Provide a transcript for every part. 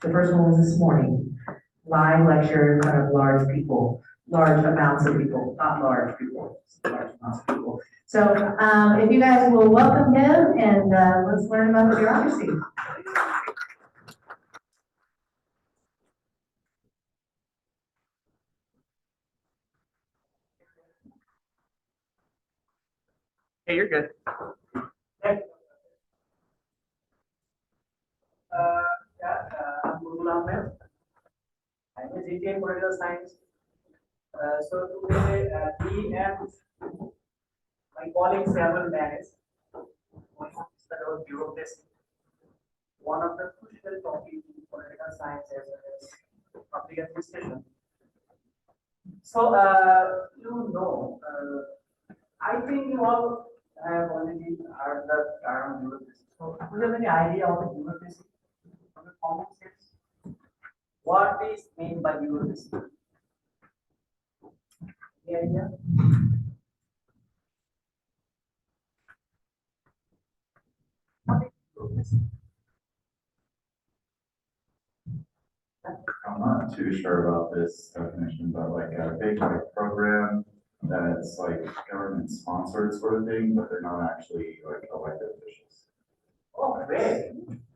The first one was this morning, live lecture in front of large people, large amounts of people, not large people, large amounts of people. So if you guys will welcome him and let's learn about the bureaucracy. Hey, you're good. I'm a GT in political science. So today we and my colleague several managed going to discuss about bureaucracy. One of the crucial topics in political science as well as public administration. So I think you all have already heard the term bureaucracy. So do you have any idea of the bureaucracy from the common sense? What is meant by bureaucracy? Any idea? What is bureaucracy? I'm not too sure about this definition, but like a big like program that's like government sponsored sort of thing, but they're not actually like elected officials. Oh, great.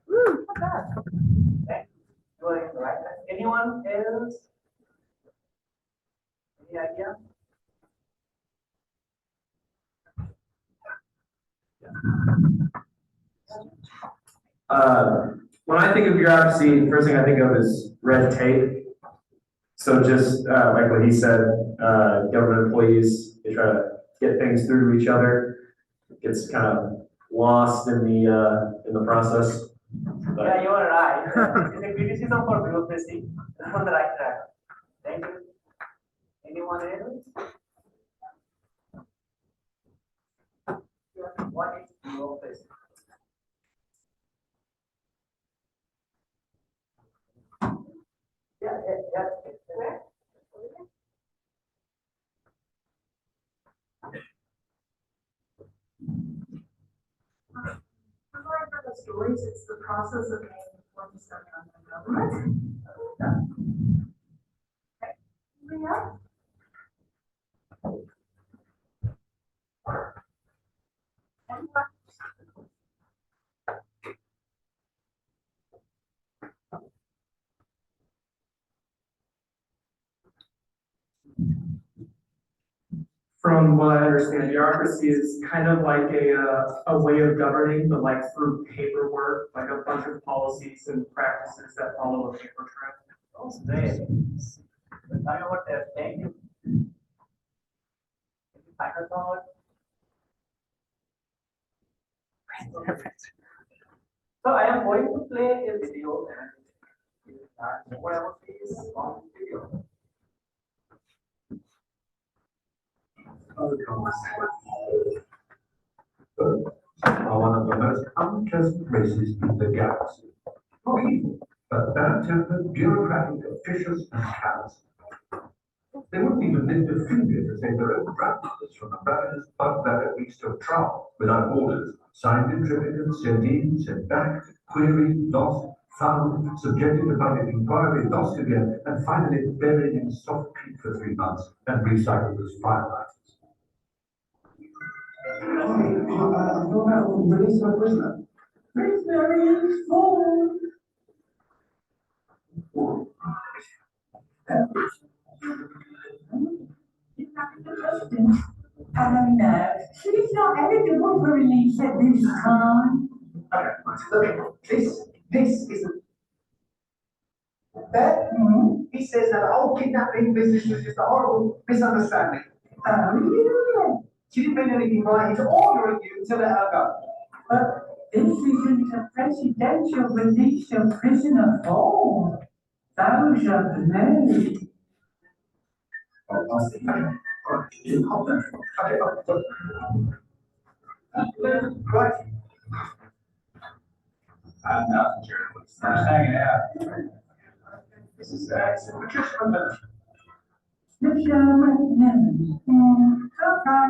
Woo, look at that. Okay. You are in the right. Anyone else? Any idea? When I think of bureaucracy, the first thing I think of is red tape. So just like what he said, government employees, they try to get things through to each other. It gets kind of lost in the process. But Yeah, you are right. It's a criticism for bureaucracy. You're on the right track. Thank you. Anyone else? What is bureaucracy? Yeah. Like for the stories, it's the process of making informed study on the government. Okay. Yeah. From what I understand, bureaucracy is kind of like a way of governing, but like through paperwork, like a bunch of policies and practices that follow a paper trail. That's great. But I know what they're saying. Any final thought? So I am going to play a video and whatever is on video. Are one of the most unpleasant races in the galaxy. Not evil, but bad-tempered, bureaucratic, officious, and callous. They wouldn't even lift a finger to save their own grandmothers from the ravenous bug-bladder beast of trout without orders, signed in triplicate, sent in, sent back, queried, lost, found, subjected to public inquiry, lost again, and finally buried in soft peat for 3 months and recycled as firefighters. I thought that was release my prisoner. Prisoner is full. No, she's not eligible for release at this time. Okay, this isn't. There, he says that the whole kidnapping business was just a horrible misunderstanding. Oh, She didn't mean anything by it. He's ordering you to let her go. but this isn't a presidential release of prisoner form. Those are the names. I'll see. Okay, hold on. Okay, right. I'm not a journalist. I'm just hanging out. This is Patricia McMillan. Mr. McMillan. Okay.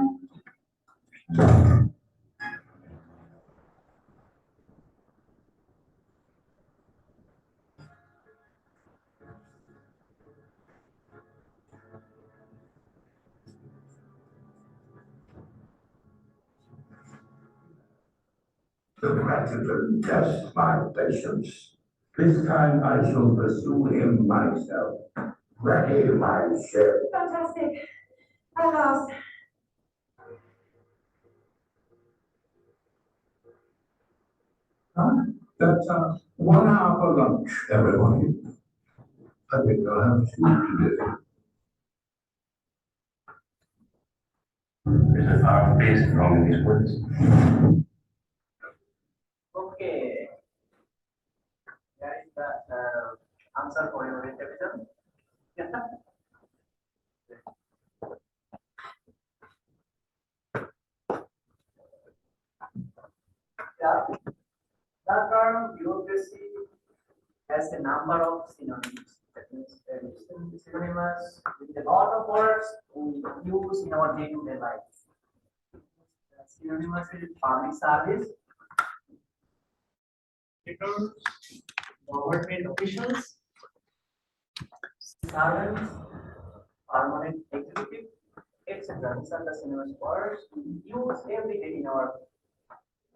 The president tests my patience. This time I shall pursue him myself. Ready, my ship. Fantastic. I lost. That's 1 hour for lunch, everybody. I think I'll have soup today. There's a far taste wrong in these words. Okay. That is the answer for your interpretation. Yeah. The term bureaucracy has a number of synonyms. That means synonymous with a lot of words we use in our day-to-day life. Synonymous with public service, editors, government officials, servants, permanent executive, etc. These are the synonymous words we use every day in our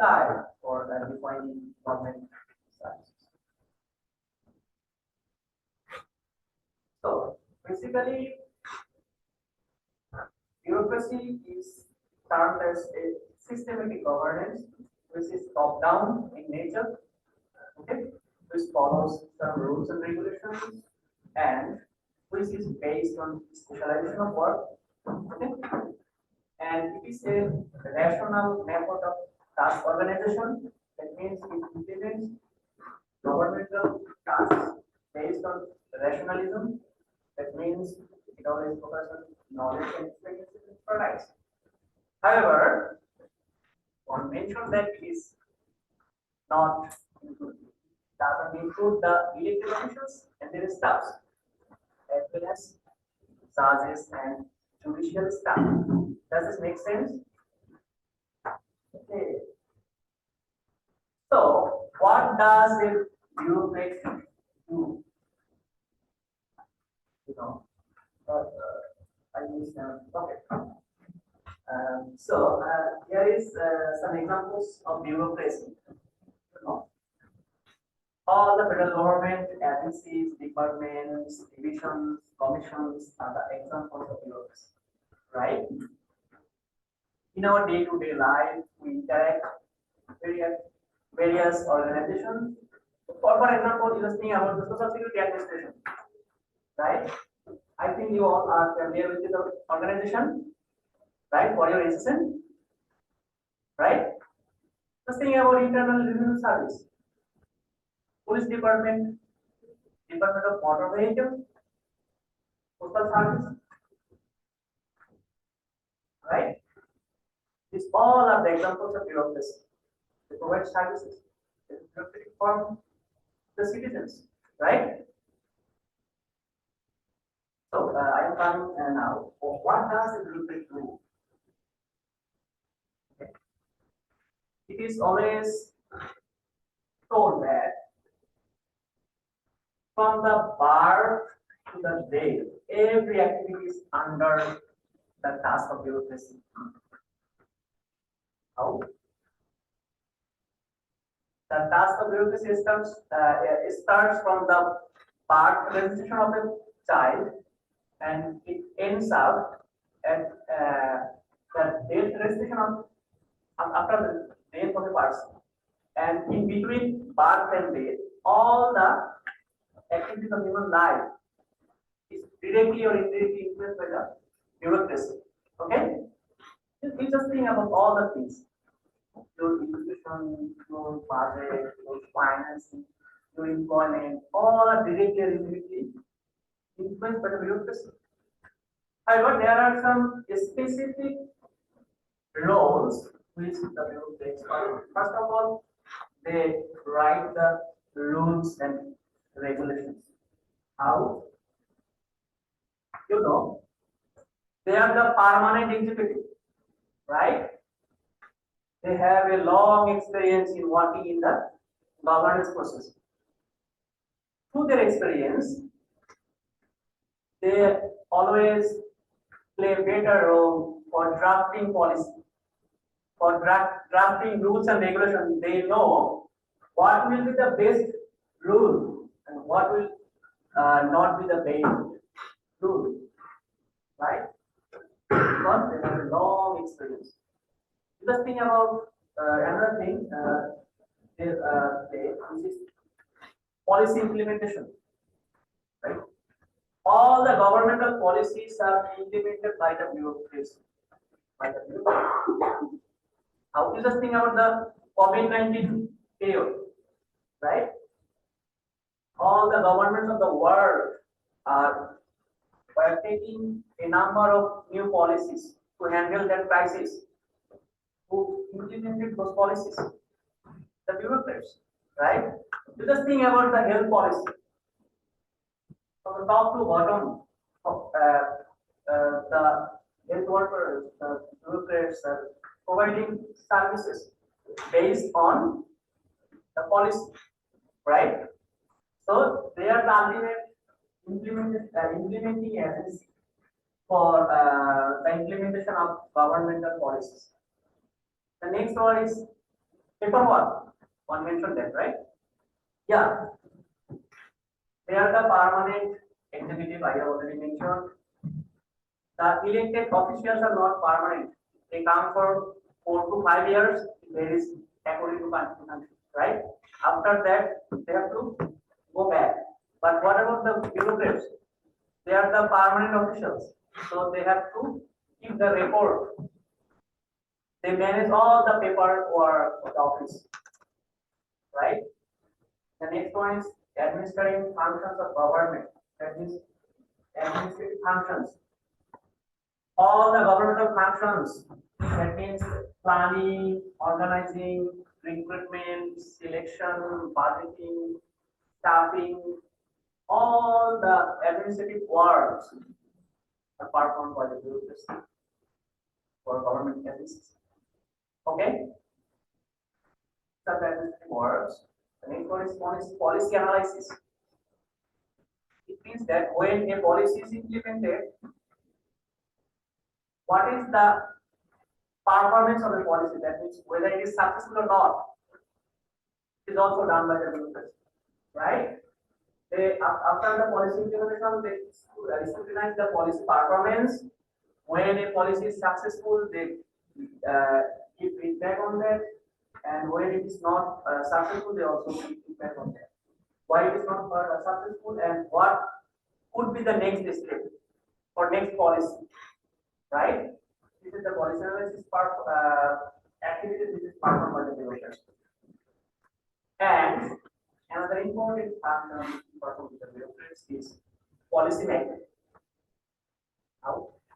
life for defining government services. So basically, bureaucracy is termed as a systematic governance which is top-down in nature, okay, which follows some rules and regulations and which is based on specialization of work, okay, and it is a rational method of task organization. That means it implements governmental tasks based on rationalism. That means it always focuses on knowledge and experiences and products. However, one mentioned that it is not included. Doesn't include the elected officials and their staffs, as well as judges and judicial staff. Does this make sense? Okay. So, what does a bureaucrat do? You know, I use okay. Here is some examples of bureaucracy. You know, all the federal government agencies, departments, divisions, commissions are the examples of bureaucracy, right? In our day-to-day life, we interact with various organizations. For example, you just think about the Social Security Administration, right? I think you all are familiar with the organization, right? For your SSN, right? Just think about Internal Revenue Service, Police Department, Department of Motor Vehicle, Postal Service, right? These all are the examples of bureaucracy. They provide services for the citizens, right? So I am coming now. What does the bureaucracy do? Okay. It is always told that from the birth to the day, every activity is under the task of bureaucracy. How? The task of bureaucracy starts from the birth registration of a child and it ends up at the death registration of after the death of a person. And in between birth and death, all the activities of human life is directly or indirectly influenced by the bureaucracy. Okay? You just think about all the things. Your education, your budget, your financing, your employment, all are directly or indirectly influenced by the bureaucracy. However, there are some specific roles which the bureaucrats follow. First of all, they write the rules and regulations. How? You know, they are the permanent executive, right? They have a long experience in working in the governance process. Through their experience, they always play a better role for drafting policy, for drafting rules and regulations. They know what will be the best rule and what will not be the best rule, right? Because they have a long experience. Just think about another thing, which is policy implementation, right? All the governmental policies are implemented by the bureaucracy. How you just think about the COVID-19 period, right? All the governments of the world are taking a number of new policies to handle that crisis. Who implemented those policies? The bureaucrats, right? You just think about the health policy. From the top to bottom of the health workers, the bureaucrats are providing services based on the policy, right? So they are the ultimate implementing agency for the implementation of governmental policies. The next one is paperwork. One mentioned that, right? Yeah. They are the permanent executive, I have already mentioned. The elected officials are not permanent. They come for 4 to 5 years. There is according to country, right? After that, they have to go back. But what about the bureaucrats? They are the permanent officials. So they have to keep the record. They manage all the paperwork of the office, right? The next one is administrative functions of government. That means administrative functions. All the governmental functions. That means planning, organizing, recruitment, selection, budgeting, staffing, all the administrative works are performed by the bureaucracy for government agencies. Okay? The administrative works. The next one is policy analysis. It means that when a policy is implemented, what is the performance of the policy? That means whether it is successful or not. It is also done by the bureaucracy, right? After the policy implementation, they scrutinize the policy performance. When a policy is successful, they give feedback on that, and when it is not successful, they also give feedback on that. Why it is not successful, and what could be the next step for next policy, right? This is the policy analysis part activity. This is performed by the bureaucracy. And another important function performed by the bureaucracy is policy making.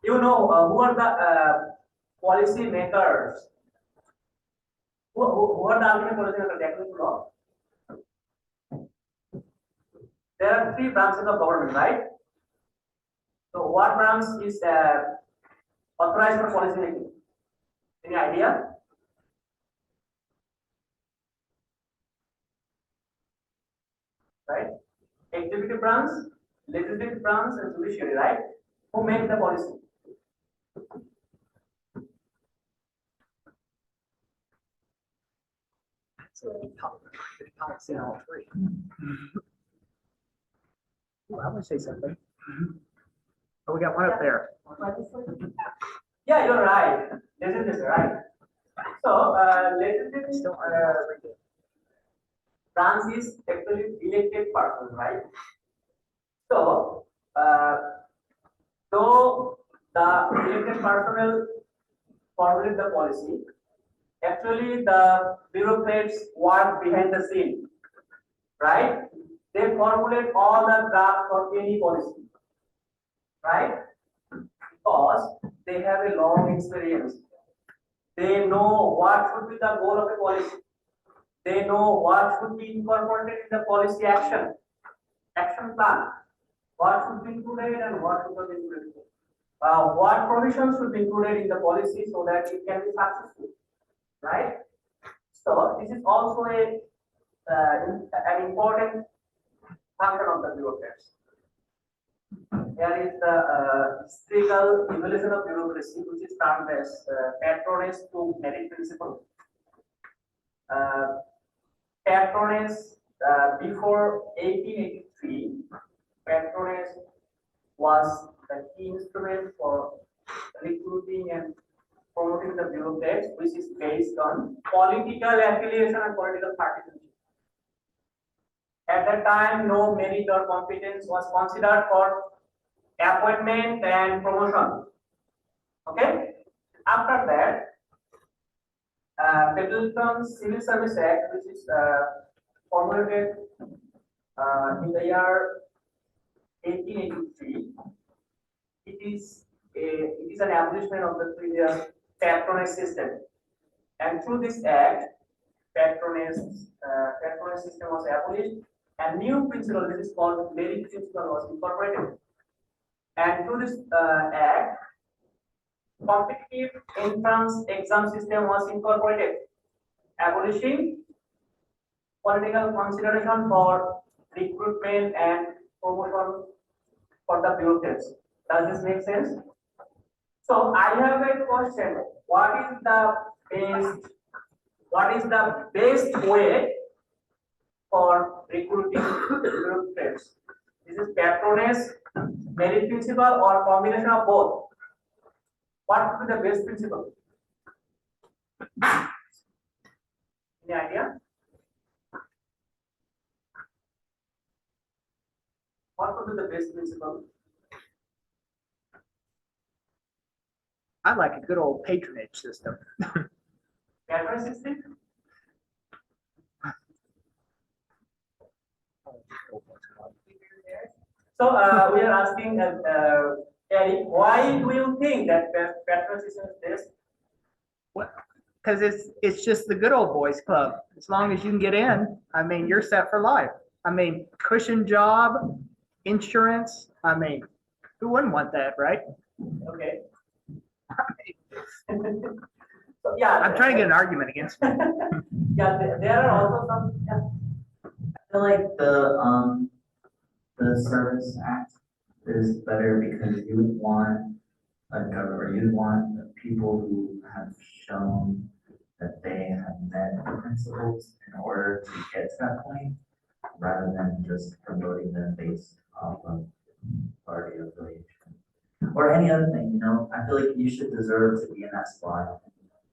You know who are the policy makers? Who are the ultimate policy makers? According to law, there are 3 branches of government, right? So what branch is authorized for policy making? Any idea? Right? Executive branch, legislative branch, and judiciary, right? Who makes the policy? Policy all 3. Ooh, I want to say something. Oh, we got one up there. Yeah, you're right. Legislature, right? So, legislative branch is actually elected person, right? So, though the elected personnel formulate the policy, actually the bureaucrats work behind the scene, right? They formulate all the drafts for any policy, right? Because they have a long experience. They know what should be the goal of a policy. They know what should be incorporated in the policy action plan. What should be included and what should not be included. What provisions should be included in the policy so that it can be successful, right? So this is also an important function of the bureaucrats. there is the historical evolution of bureaucracy, which is termed as patronage to merit principle. Patronage before 1883, patronage was the key instrument for recruiting and promoting the bureaucrats, which is based on political affiliation and political partisanship. At that time, no merit or competence was considered for appointment and promotion. Okay. After that, Middleton's Civil Service Act, which is formulated in the year 1883, it is an abolishment of the previous patronage system, and through this act, patronage system was abolished, and new principle, which is called merit principle, was incorporated. And through this act, competitive entrance exam system was incorporated, abolishing political consideration for recruitment and promotion for the bureaucrats. Does this make sense? So I have a question. What is the best way for recruiting bureaucrats? This is patronage, merit principle, or combination of both? What would be the best principle? Any idea? What would be the best principle? I like a good old patronage system. Patronage system? So we are asking Eric, why do you think that patronage system is best? Because it's just the good old boys club. As long as you can get in, I mean, you're set for life. I mean, cushion job, insurance. I mean, who wouldn't want that, right? Okay. So, yeah, I'm trying to get an argument against me. Yeah, there are also some. Yeah. I feel like the Service Act is better because you would want the people who have shown that they have met the principles in order to get to that point, rather than just promoting them based off of party affiliation. Or any other thing, I feel like you should deserve to be in that spot.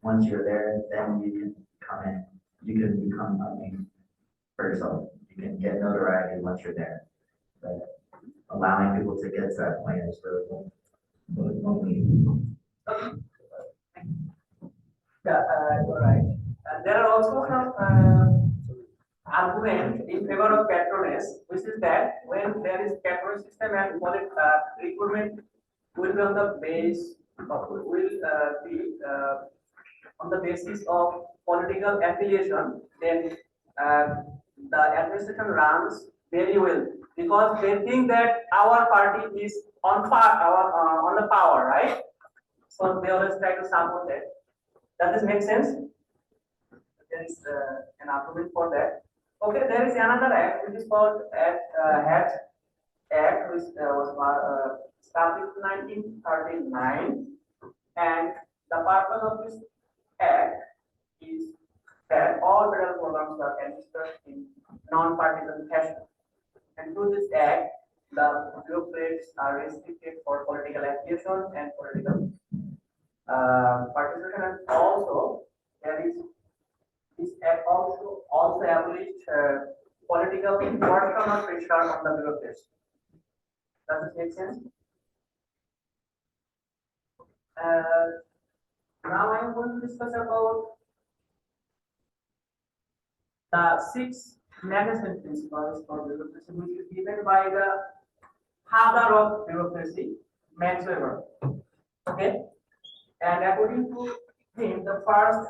Once you're there, then you can come in, you can become a name for yourself. You can get notoriety once you're there. But allowing people to get to that point is really cool. Yeah, you're right. There are also some arguments in favor of patronage, which is that when there is patronage system and recruitment will be on the base on the basis of political affiliation, then the administration runs very well because they think that our party is on the power, right? So they always try to support that. Does this make sense? There is an argument for that. Okay, there is another act which is called Hatch Act, which was established in 1939, and the purpose of this act is that all federal programs are administered in non-partisan fashion. And through this act, the bureaucrats are restricted for political affiliation and political participation, and also there is this act also abolished political coercion or pressure on the bureaucrats. Does it make sense? Now I am going to discuss about the 6 management principles for bureaucracy, which is given by the father of bureaucracy, Max Weber. Okay, and according to him, the first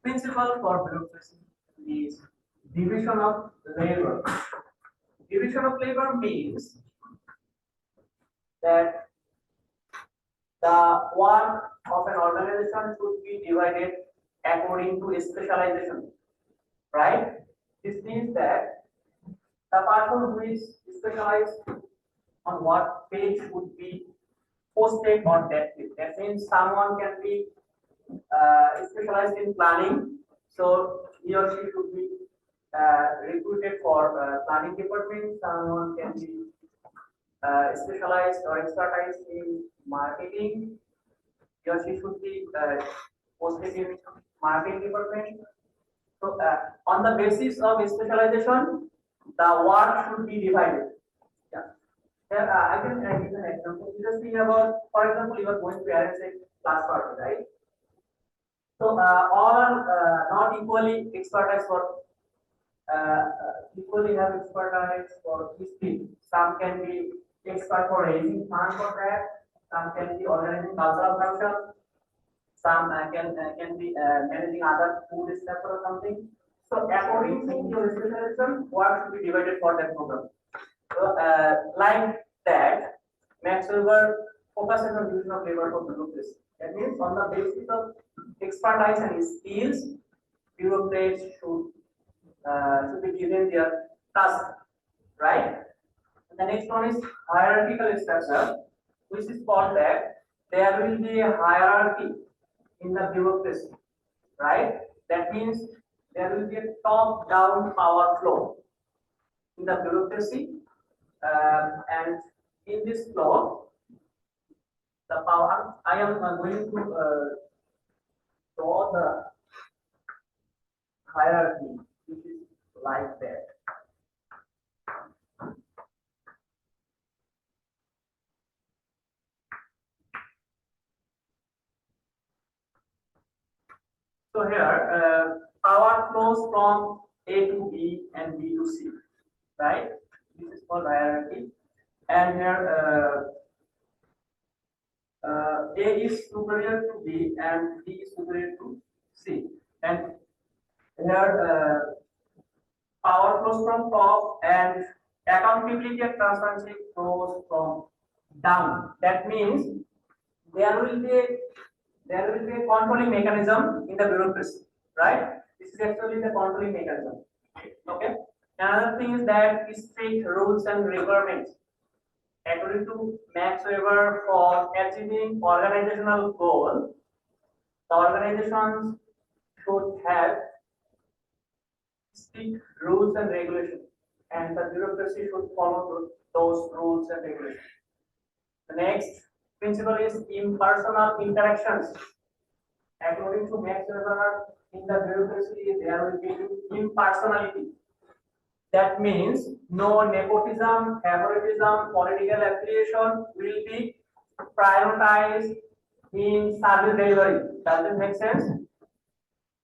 principle for bureaucracy is division of labor. Division of labor means that the work of an organization should be divided according to specialization, right? This means that the person who is specialized on what page would be posted on that page. That means someone can be specialized in planning, so he or she should be recruited for planning department. Someone can be specialized or expertise in marketing, he or she should be posted in marketing department. So on the basis of specialization, the work should be divided. Yeah. Here, I can give an example. You just think about, for example, you are going to arrange a class party, right? So all are not equally expertise for equally have expertise for this field. Some can be expert for raising funds for that. Some can be organizing cultural function. Some can be managing other food stuff or something. So according to your specialization, work should be divided for that program. So like that, Max Weber focuses on division of labor for bureaucracy. That means on the basis of expertise and skills, bureaucrats should be given their task, right? And the next one is hierarchical structure, which is called that there will be a hierarchy in the bureaucracy, right? That means there will be a top-down power flow in the bureaucracy, and in this flow, the power. I am going to draw the hierarchy, which is like that. So here, power flows from A to B and B to C, right? This is called hierarchy. And here, A is superior to B and B is superior to C. And here, power flows from top and accountability and transparency flows from down. That means there will be a controlling mechanism in the bureaucracy, right? This is actually the controlling mechanism. Okay. Another thing is that strict rules and requirements. According to Max Weber, for achieving organizational goal, the organizations should have strict rules and regulations, and the bureaucracy should follow those rules and regulations. The next principle is impersonal interactions. According to Max Weber, in the bureaucracy, there will be impersonality. That means no nepotism, favoritism, political affiliation will be prioritized in service delivery. Does it make sense?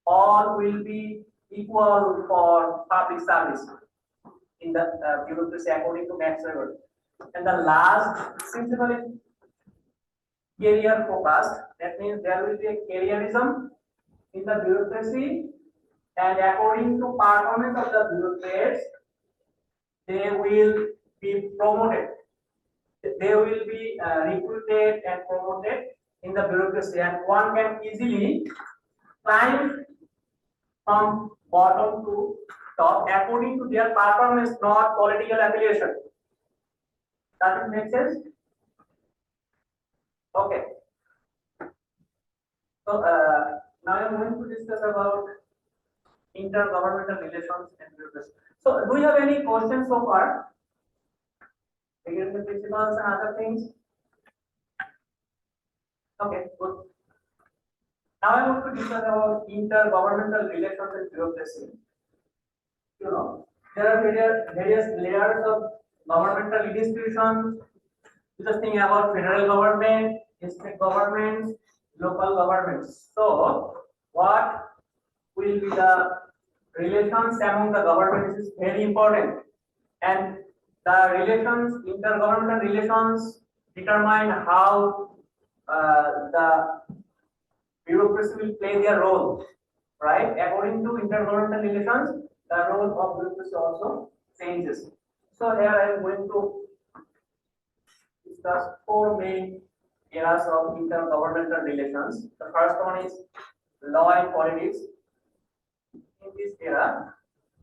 All will be equal for public service in the bureaucracy according to Max Weber. And the last principle is career focused. That means there will be a careerism in the bureaucracy, and according to performance of the bureaucrats, they will be promoted. They will be recruited and promoted in the bureaucracy, and one can easily climb from bottom to top according to their performance, not political affiliation. Does it make sense? Okay. So now I am going to discuss about intergovernmental relations and bureaucracy. So do you have any questions so far regarding the principles and other things? Okay, good. Now I want to discuss about intergovernmental relations and bureaucracy. You know, there are various layers of governmental institutions. You just think about federal government, state governments, local governments. So, what will be the relations among the governments is very important, and the relations, intergovernmental relations, determine how the bureaucracy will play their role, right? According to intergovernmental relations, the role of bureaucracy also changes. So here I am going to discuss four main areas of intergovernmental relations. The first one is law and politics. In this era,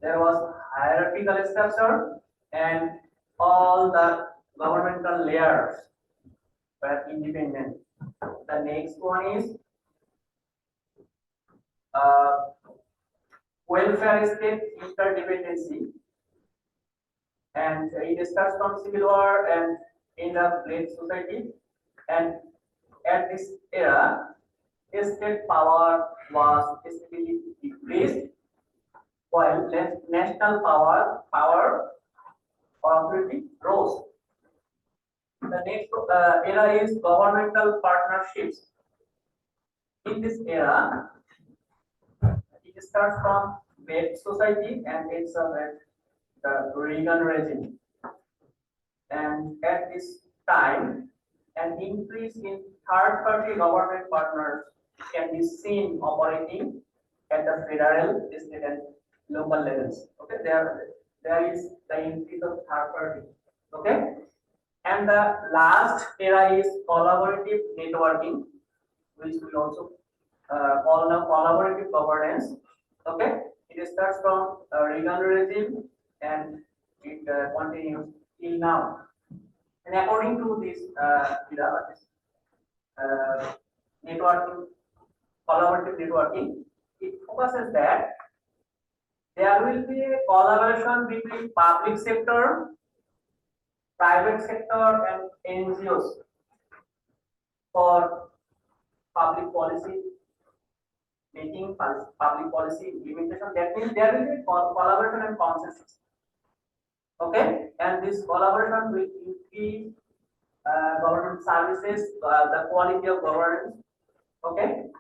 there was hierarchical structure, and all the governmental several layers were independent. The next one is welfare state interdependency, and it starts from civil war and end up late society. And at this era, state power was steadily decreased, while national power or authority rose. The next era is governmental partnerships. In this era, it starts from web society and ends up at the Reagan regime. And at this time, an increase in third-party government partners can be seen operating at the federal, state, and local levels. Okay, there is the increase of third party. Okay, and the last era is collaborative networking, which we also call now collaborative governance. Okay, it starts from Reagan regime and it continues till now. And according to this networking, collaborative networking, it focuses that there will be a collaboration between public sector, private sector, and NGOs for public policy making, public policy implementation. That means there will be collaboration and consensus. Okay, and this collaboration will increase government services, the quality of governance. Okay,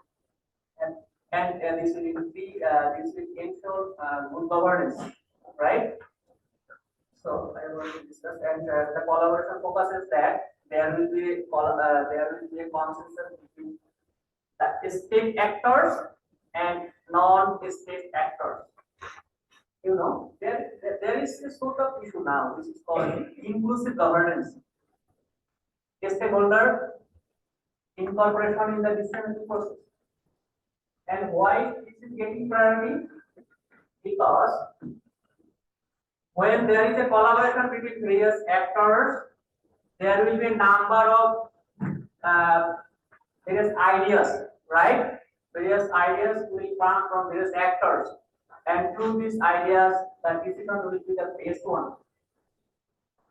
and this will increase, this will ensure good governance, right? So I want to discuss, and the collaboration focuses that there will be a consensus between the state actors and non-state actors. You know, there is a sort of issue now which is called inclusive governance. Stakeholder incorporation in the decision-making process. And why this is getting priority? Because when there is a collaboration between various actors, there will be a number of various ideas, right? Various ideas will come from various actors, and through these ideas, the decision will be the best one,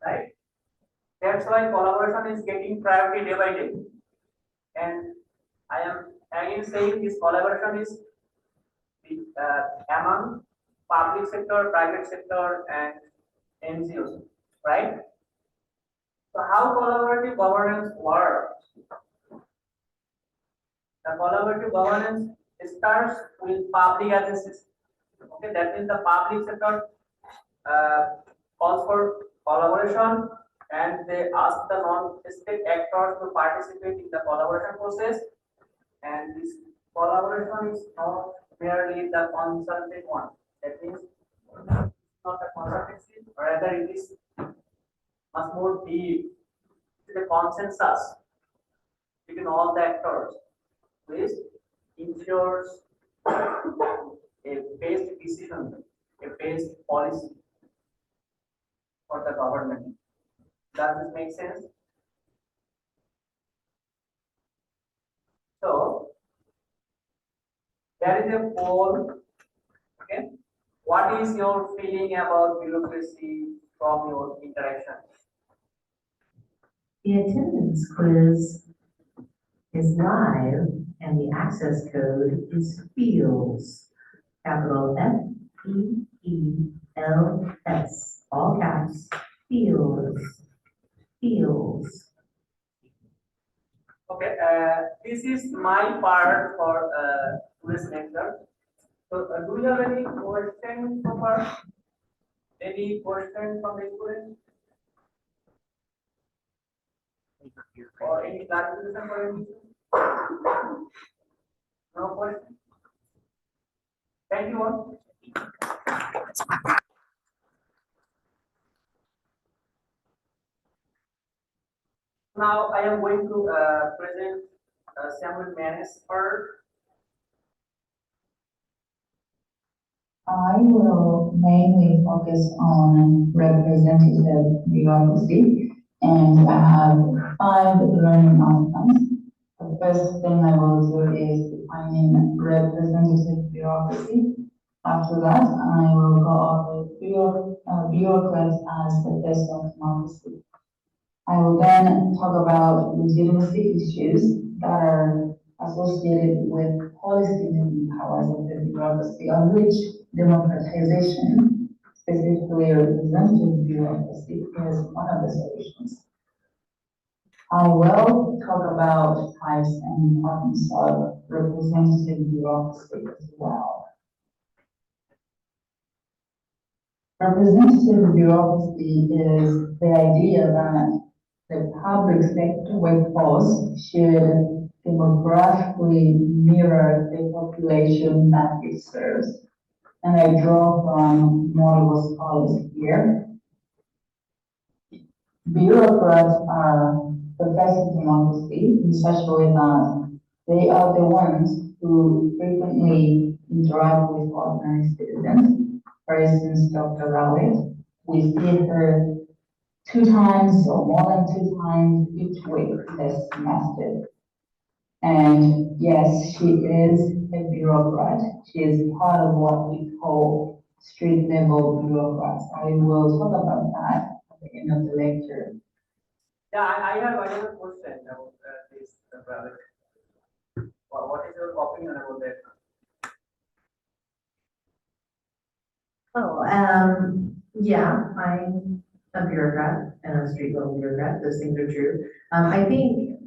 right? That's why collaboration is getting priority day by day. And I am again saying this collaboration is among public sector, private sector, and NGOs, right? So how collaborative governance works? The collaborative governance starts with public agencies. Okay, that means the public sector calls for collaboration, and they ask the non-state actors to participate in the collaboration process. And this collaboration is not merely the consultative one. That means not a consultancy, rather it is much more deep. It is a consensus between all the actors, which ensures a best decision, a best policy for the government. Does this make sense? So there is a poll. Okay, what is your feeling about bureaucracy from your interaction? The attendance quiz is live and the access code is FEELS, capital FEELS, all caps, FEELS, FEELS. Okay, this is my part for today's lecture. So, do you have any questions so far? Any questions from the students? Or any clarification for any? No question? Thank you all. Now I am going to present Samuel Manis part. I will mainly focus on representative bureaucracy. And I have 5 learning outcomes. The first thing I will do is defining representative bureaucracy. After that, I will go over bureaucrats as the face of democracy. I will then talk about legitimacy issues that are associated with policy making powers of the bureaucracy, of which democratization, specifically representative bureaucracy, is one of the solutions. I will talk about types and importance of representative bureaucracy as well. Representative bureaucracy is the idea that the public sector workforce should demographically mirror the population that it serves. And I draw from multiple scholars here. Bureaucrats are professing democracy in such a way that they are the ones who frequently interact with ordinary citizens. For instance, Dr. Rowlett, we see her 2 times or more than 2 times each week this semester. And yes, she is a bureaucrat. She is part of what we call street level bureaucrats. I will talk about that at the end of the lecture. Yeah, I have a question about this brother. What is your opinion about that? Yeah, I'm a bureaucrat and a street level bureaucrat. Those things are true. I think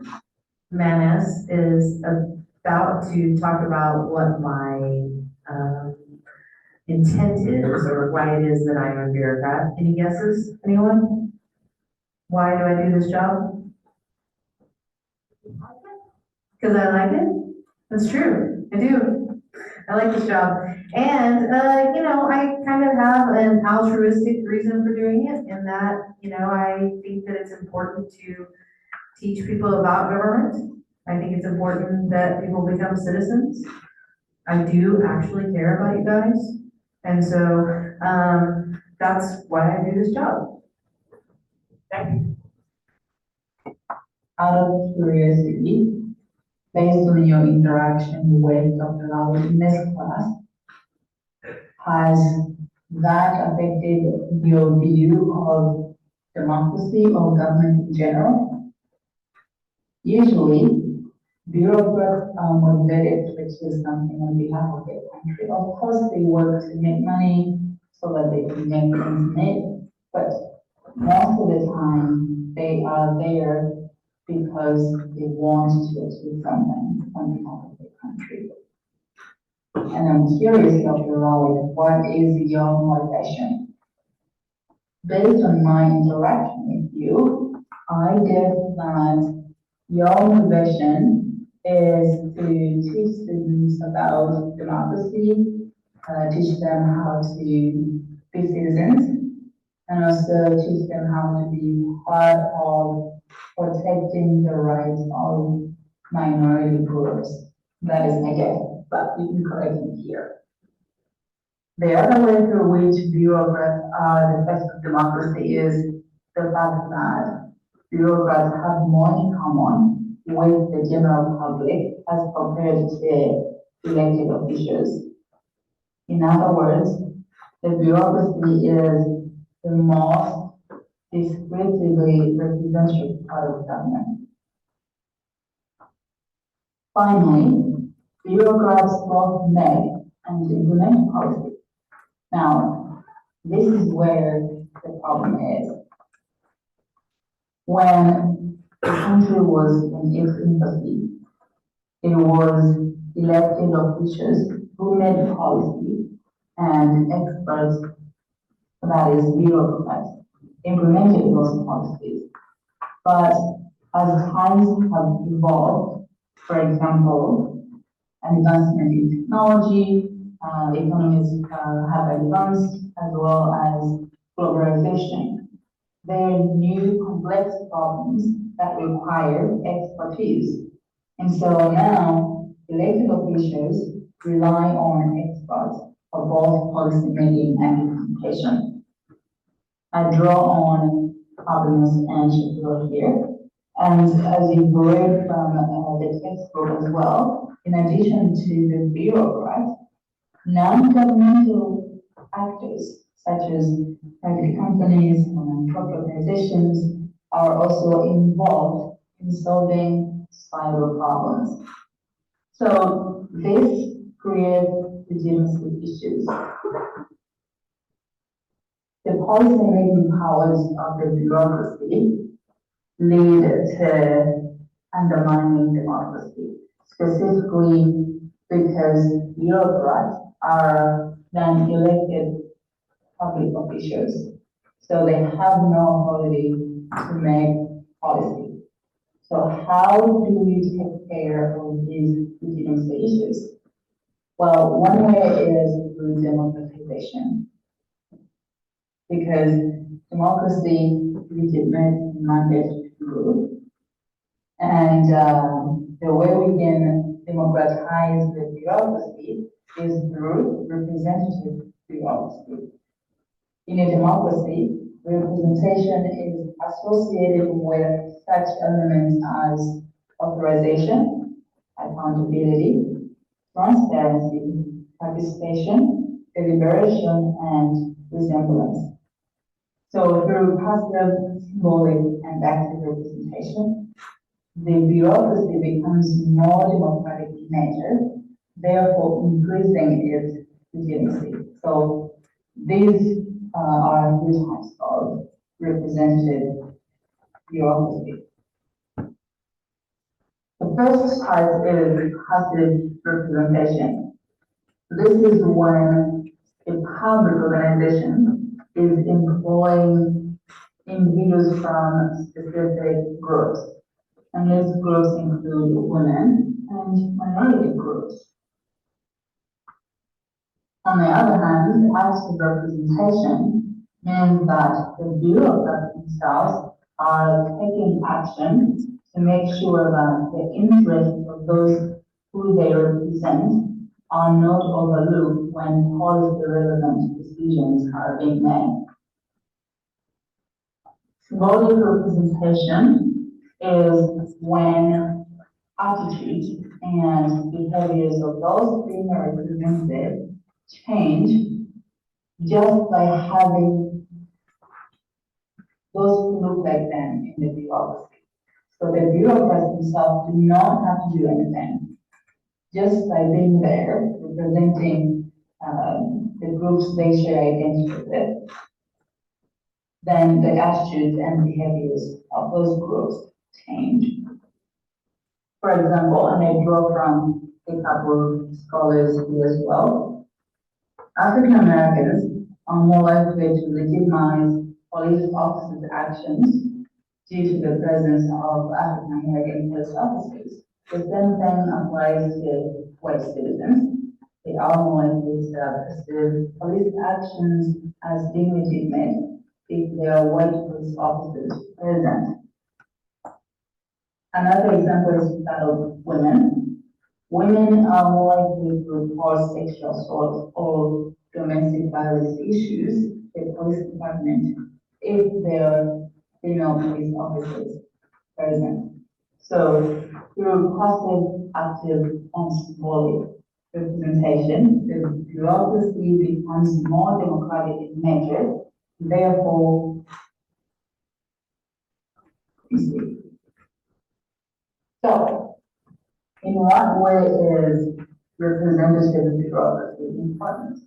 Manis is about to talk about what my intent is or why it is that I'm a bureaucrat. Any guesses? Anyone? Why do I do this job? Because I like it? That's true. I do. I like this job. And, I kind of have an altruistic reason for doing it in that, I think that it's important to teach people about government. I think it's important that people become citizens. I do actually care about you guys. And so, that's why I do this job. Thank you. Out of curiosity, based on your interaction with Dr. Rowlett in this class, has that affected your view of democracy or government in general? Usually, bureaucrats are motivated to achieve something on behalf of their country. Of course, they work to make money so that they can make things made, but most of the time, they are there because they want to achieve something on behalf of their country. And I'm curious, Dr. Rowlett, what is your motivation? Based on my interaction with you, I get that your motivation is to teach students about democracy, teach them how to be citizens, and also teach them how to be part of protecting the rights of minority groups. That is my guess, but you can correct me here. The other way through which bureaucrats are the best of democracy is the fact that bureaucrats have more in common with the general public as compared to elected officials. In other words, the bureaucracy is the most descriptively representative part of government. Finally, bureaucrats both make and implement policy. Now, this is where the problem is. When the country was in its infancy, it was elected officials who made policy and experts, that is bureaucrats, implemented those policies. But as times have evolved, for example, advancement in technology, economies have advanced as well as globalization. There are new complex problems that require expertise. And so now elected officials rely on experts for both policy making and implementation. I draw on Habermas and Shapiro here. And as you've read from the textbook as well, in addition to the bureaucrats, non-governmental actors such as private companies or non-profit organizations are also involved in solving societal problems. So this creates legitimacy issues. The policy-making powers of the bureaucracy lead to undermining democracy, specifically because bureaucrats are then elected public officials, so they have no authority to make policy. So how do we take care of these legitimacy issues? Well, one way is through democratization, because democracy is legitimate mandate to rule. And the way we can democratize the bureaucracy is through representative bureaucracy. In a democracy, representation is associated with such elements as authorization, accountability, transparency, participation, deliberation, and resemblance. So through passive, symbolic, and active representation, the bureaucracy becomes more democratic in nature, therefore increasing its legitimacy. So these are two types of representative bureaucracy. The first type is passive representation. This is when a public organization is employing individuals from specific groups. And these groups include women and minority groups. On the other hand, active representation means that the bureaucrats themselves are taking action to make sure that the interests of those who they represent are not overlooked when policy relevant decisions are being made. Symbolic representation is when attitudes and behaviors of those being represented change just by having those who look like them in the bureaucracy. So the bureaucrats themselves do not have to do anything. Just by being there, representing the groups they share identity with, then the attitudes and behaviors of those groups change. For example, and I draw from a couple of scholars here as well, African Americans are more likely to legitimize police officers' actions due to the presence of African American police officers. The same thing applies to white citizens. They are more likely to perceive police actions as being legitimate if there are white police officers present. Another example is that of women. Women are more likely to report sexual assault or domestic violence issues to the police department if there are female police officers present. So through passive, active, and symbolic representation, the bureaucracy becomes more democratic in nature, therefore, so, in what way is representative bureaucracy important?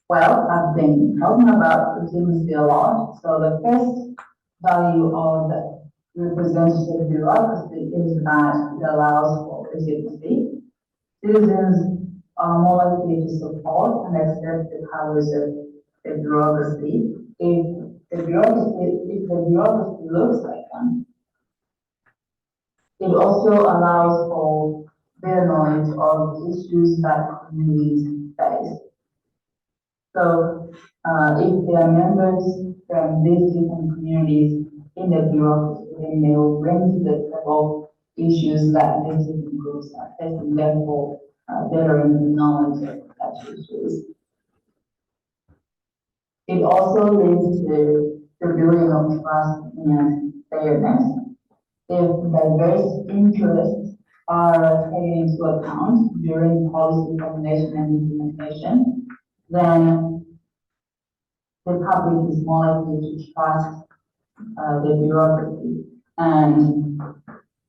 Well, I've been talking about legitimacy a lot, so the first value of the representative bureaucracy is that it allows for legitimacy. Citizens are more likely to support and accept the powers of the bureaucracy if the bureaucracy looks like them. It also allows for their knowledge of issues that communities face. So if there are members from these different communities in the bureaucracy, then they will bring to the table issues that these different groups are facing, therefore bettering the knowledge of such issues. It also leads to the building of trust and fairness. If diverse interests are taken into account during policy formulation and implementation, then the public is more likely to trust the bureaucracy and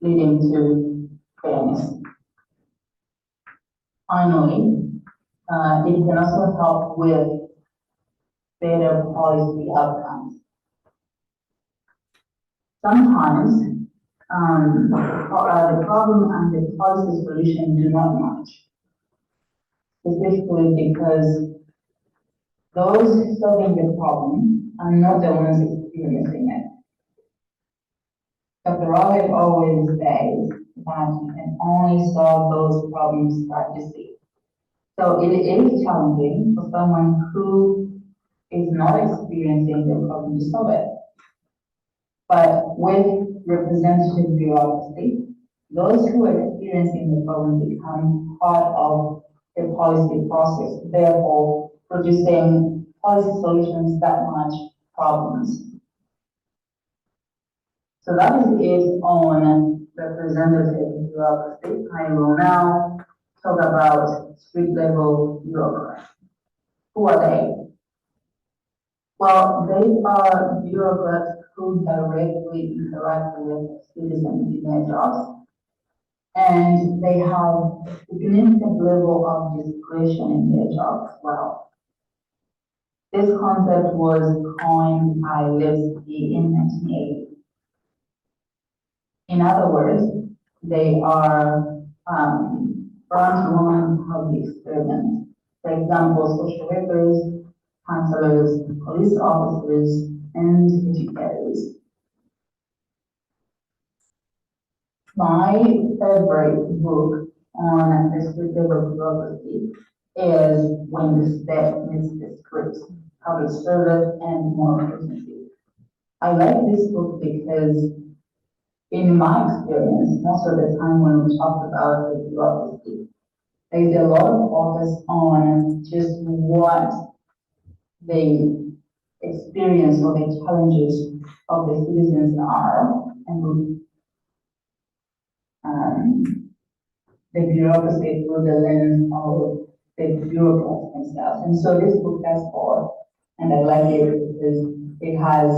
leading to fairness. Finally, it can also help with better policy outcomes. Sometimes the problem and the policy solution do not match, specifically because those solving the problem are not the ones experiencing it. Dr. Rowley always says that you can only solve those problems that you see. So it is challenging for someone who is not experiencing the problem to solve it. But with representative bureaucracy, those who are experiencing the problem become part of the policy process, therefore producing policy solutions that match problems. So that is it on representative bureaucracy. I will now talk about street level bureaucrats. Who are they? Well, they are bureaucrats who directly interact with citizens in their jobs, and they have a significant level of discretion in their job as well. This concept was coined by Levski in 1980. In other words, they are front-line public servants. For example, social workers, counselors, police officers, and educators. My favorite book on the street level bureaucracy is When the State Meets the Script, Public Service and Moral Agency. I like this book because in my experience, most of the time when we talk about the bureaucracy, there's a lot of focus on just what the experience or the challenges of the citizens are, and the bureaucracy through the lens of the bureaucrats themselves. And so this book does both, and I like it because it has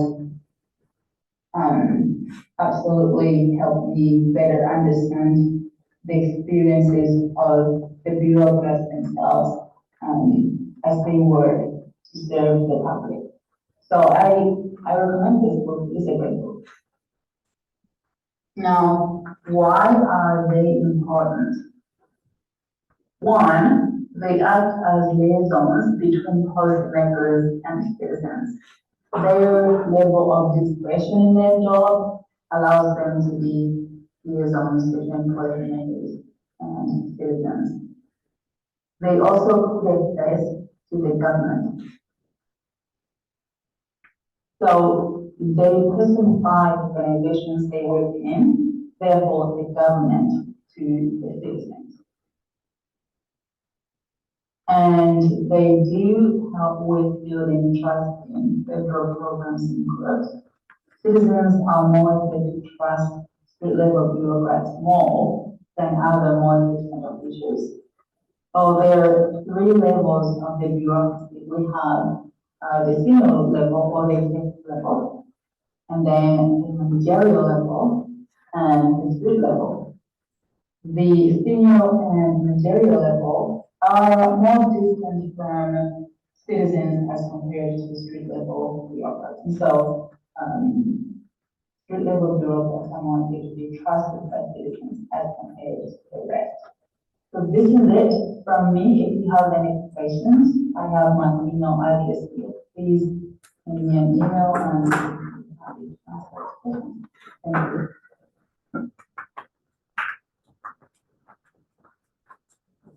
absolutely helped me better understand the experiences of the bureaucrats themselves as they work to serve the public. So I recommend this book. It's a great book. Now, why are they important? One, they act as liaisons between policymakers and citizens. Their level of discretion in their job allows them to be liaisons between policymakers and citizens. They also put a face to the government. So they personify the organizations they work in, therefore the government to the citizens. And they do help with building trust in federal programs and groups. Citizens are more likely to trust street level bureaucrats more than other more distant officials. So there are three levels of the bureaucracy. We have the senior level or the executive level, and then the managerial level and the street level. The senior and managerial level are more distant from citizens as compared to street level bureaucrats. And so street level bureaucrats are more likely to be trusted by citizens as compared to the rest. So this is it from me. If you have any questions, I have my email address here. Please send me an email and I'll be happy to answer questions. Thank you.